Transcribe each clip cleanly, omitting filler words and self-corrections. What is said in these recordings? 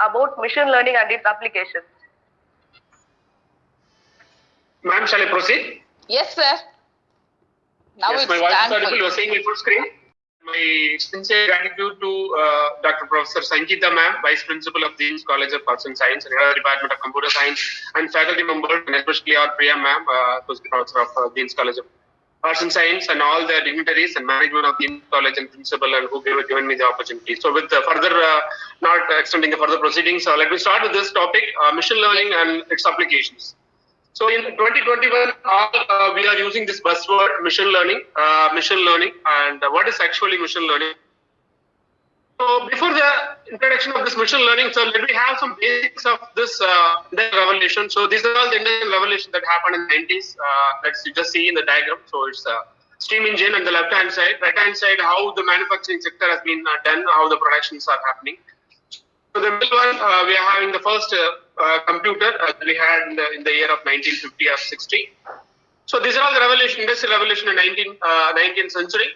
about machine learning and its applications. Ma'am, shall I proceed? Yes, sir. Now yes, it's my voice is time audible. You are seeing my full screen. My sincere gratitude to Dr. Professor Sangeeta ma'am, Vice Principal of Dean's College of Arts and Science and Head of Department of Computer Science, and faculty members, and especially our Priya ma'am, who's the Professor of Dean's College of Arts and Science, and all the dignitaries and management of Dean's College and Principal, and who given me the opportunity. So, with further not extending the further proceedings, let me start with this topic: machine learning and its applications. So in 2021, we are using this buzzword machine learning, and what is actually machine learning? So before the introduction of this machine learning, so let me have some basics of this revolution. So these are all the industrial revolution that happened in the 90s. Let's just see in the diagram. So it's a steam engine on the left hand side, right hand side, how the manufacturing sector has been done, how the productions are happening. So the middle one, we are having the first computer we had in the year of 1950 or 60. So these are all the industrial revolution in 19th century.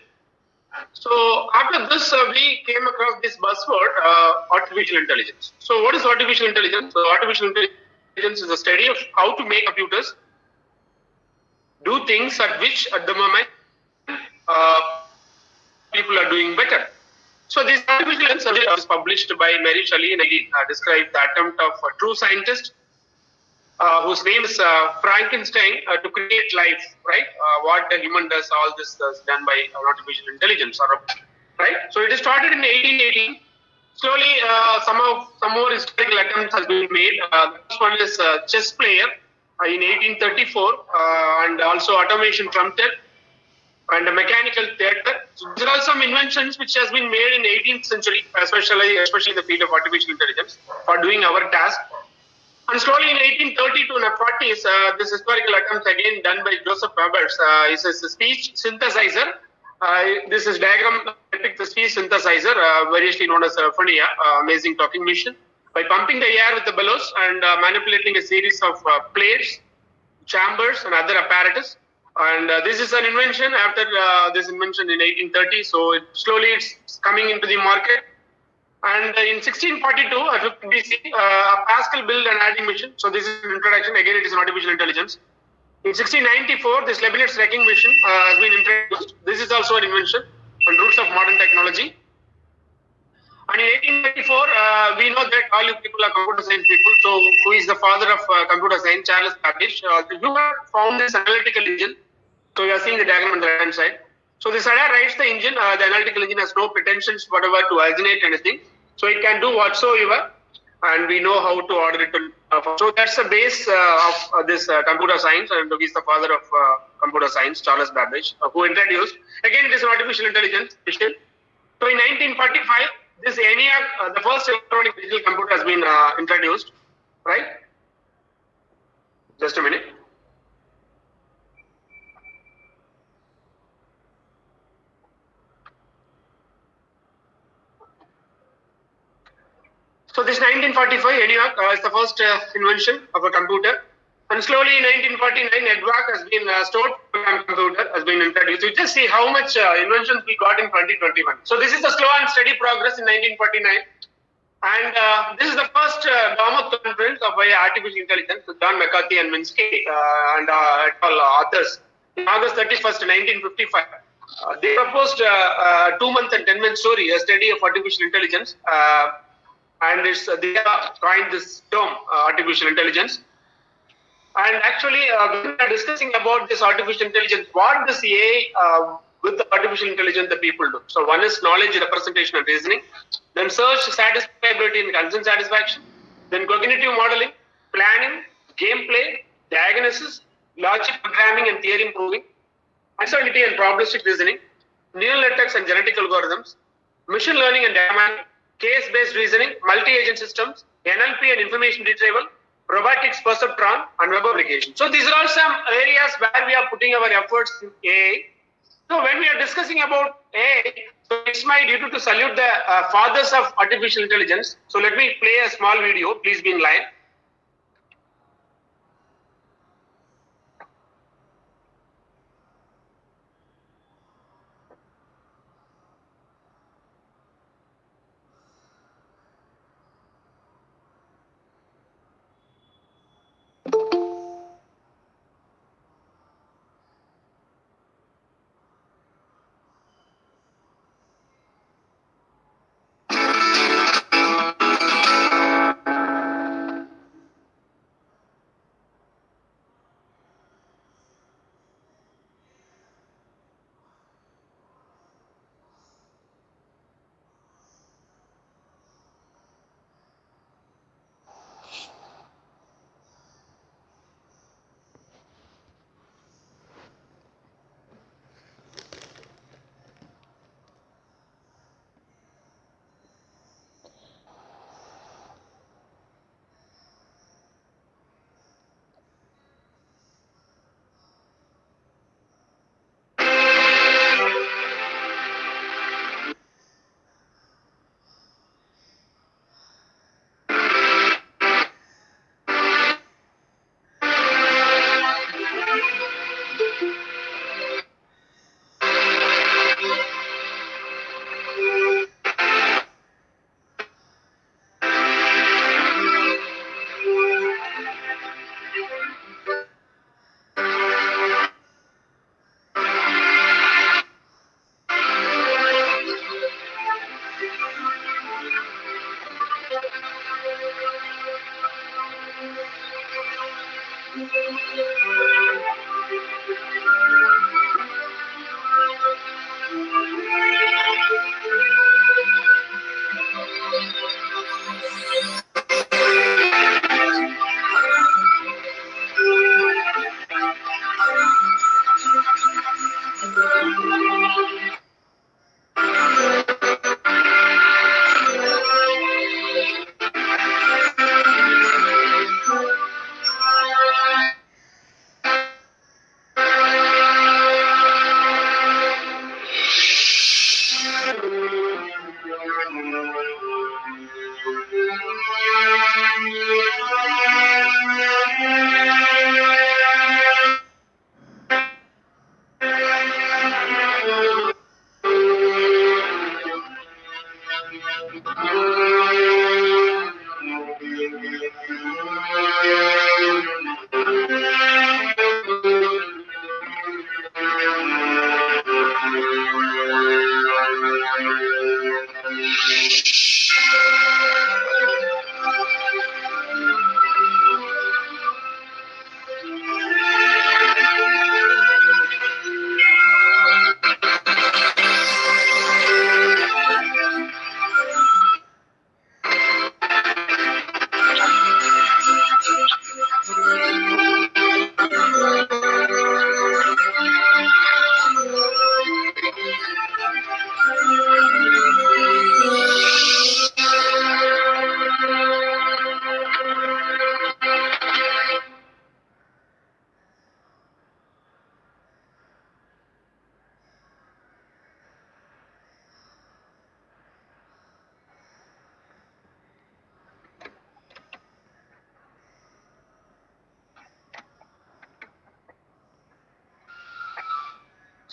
So after this, we came across this buzzword, artificial intelligence. So what is artificial intelligence? So artificial intelligence is a study of how to make computers do things at which at the moment people are doing better. So this artificial intelligence was published by Mary Shelley, and he described the attempt of a true scientist whose name is Frankenstein to create life, right? What the human does, all this is done by artificial intelligence, right? So it started in 1818. Slowly, some more historical attempts has been made. The first one is chess player in 1834, and also automation prompted, and a mechanical theatre. So there are some inventions which has been made in 18th century, especially in the field of artificial intelligence for doing our task. And slowly in 1830 to 40s, this historical attempt again done by Joseph Goebbels is a speech synthesizer. This is diagram depicts the speech synthesizer, variously known as Phonia, amazing talking machine. By pumping the air with the bellows and manipulating a series of plates, chambers, and other apparatus. And this is an invention after this invention in 1830. So it's coming into the market. And in 1642, BC, Pascal built an adding machine. So this is an introduction. Again, it is an artificial intelligence. In 1694, this Leibniz wrecking machine has been introduced. This is also an invention on roots of modern technology. And in 1894, we know that all you people are computer science people. So who is the father of computer science? Charles Babbage. The human found this analytical engine. So you are seeing the diagram on the right hand side. So this idea writes the engine. The analytical engine has no pretensions whatever to originate anything. So it can do whatsoever, and we know how to order it. So that's the base of this computer science, and he's the father of computer science, Charles Babbage, who introduced. Again, it is an artificial intelligence machine. So in 1945, this ENIAC, the first electronic digital computer, has been introduced. Right? Just a minute. So this 1945 ENIAC is the first invention of a computer, and slowly in 1949 EDVAC has been stored program computer has been introduced. You just see how much inventions we got in 2021. So this is the slow and steady progress in 1949, and this is the first Dartmouth conference of artificial intelligence with John McCarthy and Minsky and all authors. In August 31st, 1955, they proposed a 2-month and 10-month story, a study of artificial intelligence. And they have coined this term, artificial intelligence. And actually, when we are discussing about this artificial intelligence, what does AI with the artificial intelligence the people do? So one is knowledge, representation, and reasoning. Then search, satisfiability, and concern satisfaction. Then cognitive modeling, planning, gameplay, diagnosis, logic programming, and theory proving, uncertainty and probabilistic reasoning, neural networks and genetic algorithms, machine learning and data mining, case-based reasoning, multi-agent systems, NLP and information retrieval, robotics, perceptron, and web application. So these are all some areas where we are putting our efforts in AI. So when we are discussing about AI, so it's my duty to salute the fathers of artificial intelligence. So let me play a small video. Please be in line.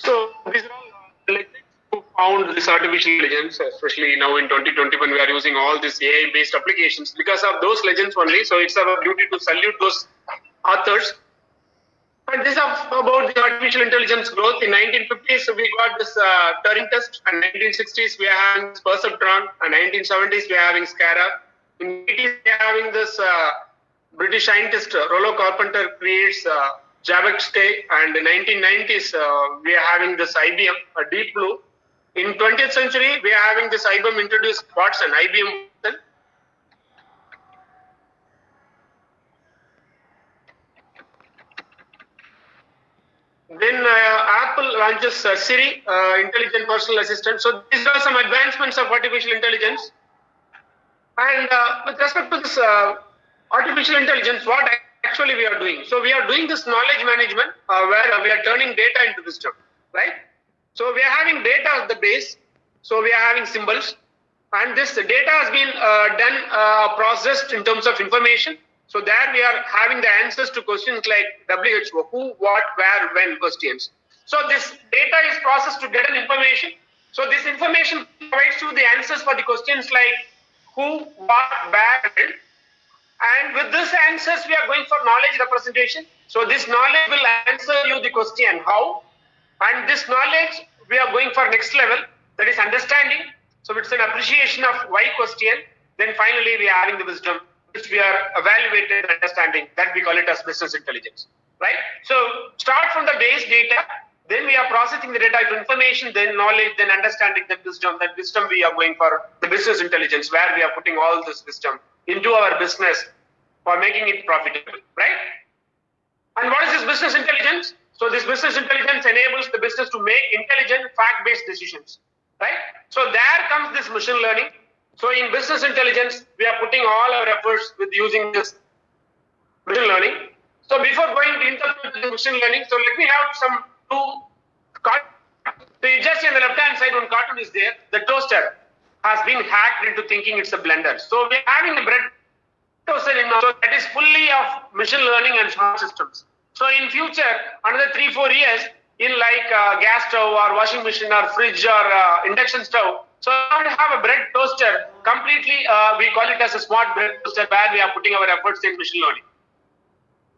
So these are all legends who found this artificial intelligence, especially now in 2021, we are using all these AI-based applications because of those legends only. So it's our duty to salute those authors. And this is about the artificial intelligence growth. In 1950s, we got this Turing test, and 1960s we are having perceptron, and 1970s we are having SCARA. In 80s we are having this British scientist Rollo Carpenter creates JavaScript, and in 1990s we are having this IBM, Deep Blue. In 20th century we are having this IBM introduced Watson, IBM Watson. Then Apple launches Siri, intelligent personal assistant. So these are some advancements of artificial intelligence. And with respect to this artificial intelligence, what actually we are doing? So we are doing this knowledge management where we are turning data into wisdom, right? So we are having data as the base. So we are having symbols. And this data has been processed in terms of information. So there we are having the answers to questions like WHO, who, what, where, when questions. So this data is processed to get an information. So this information provides you the answers for the questions like who, what, where, when. And with these answers, we are going for knowledge representation. So this knowledge will answer you the question how. And this knowledge, we are going for next level, that is understanding. So it's an appreciation of why question. Then finally, we are having the wisdom, which we are evaluated understanding, that we call it as business intelligence, right? So start from the base data, then we are processing the data into information, then knowledge, then understanding, then wisdom. That wisdom we are going for the business intelligence, where we are putting all this wisdom into our business for making it profitable, right? And what is this business intelligence? So this business intelligence enables the business to make intelligent, fact-based decisions, right? So there comes this machine learning. So in business intelligence, we are putting all our efforts with using this machine learning. So before going into the machine learning, so let me have some two cartoons. So you just see on the left-hand side, one cartoon is there. The toaster has been hacked into thinking it's a blender. So we are having a bread toaster in so that is fully of machine learning and smart systems. So in future, another 3-4 years, in like gas stove or washing machine or fridge or induction stove, so we have a bread toaster completely, we call it as a smart bread toaster where we are putting our efforts in machine learning.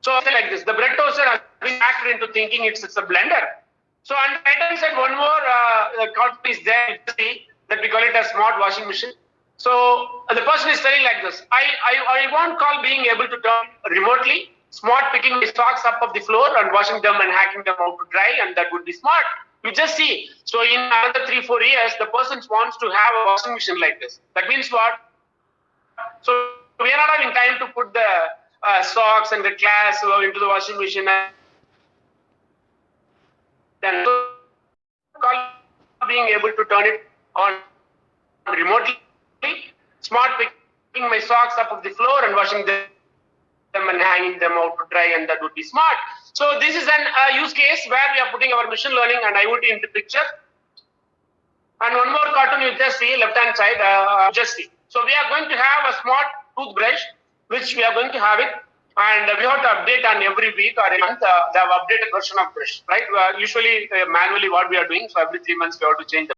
So like this, the bread toaster has been hacked into thinking it's a blender. So on the right hand side, one more cartoon is there, that we call it a smart washing machine. So the person is telling like this, I won't call being able to turn remotely, smart picking my socks up of the floor and washing them and hanging them out to dry, and that would be smart. You just see. So in another 3-4 years, the person wants to have a washing machine like this. That means what? So we are not having time to put the socks and the clothes into the washing machine. Then being able to turn it on remotely, smart picking my socks up of the floor and washing them and hanging them out to dry, and that would be smart. So this is an use case where we are putting our machine learning and IoT in the picture. And one more cartoon you just see, left hand side, just see. So we are going to have a smart toothbrush, which we are going to have it, and we have to update on every week or a month the updated version of brush, right? Usually manually what we are doing, so every 3 months we have to change the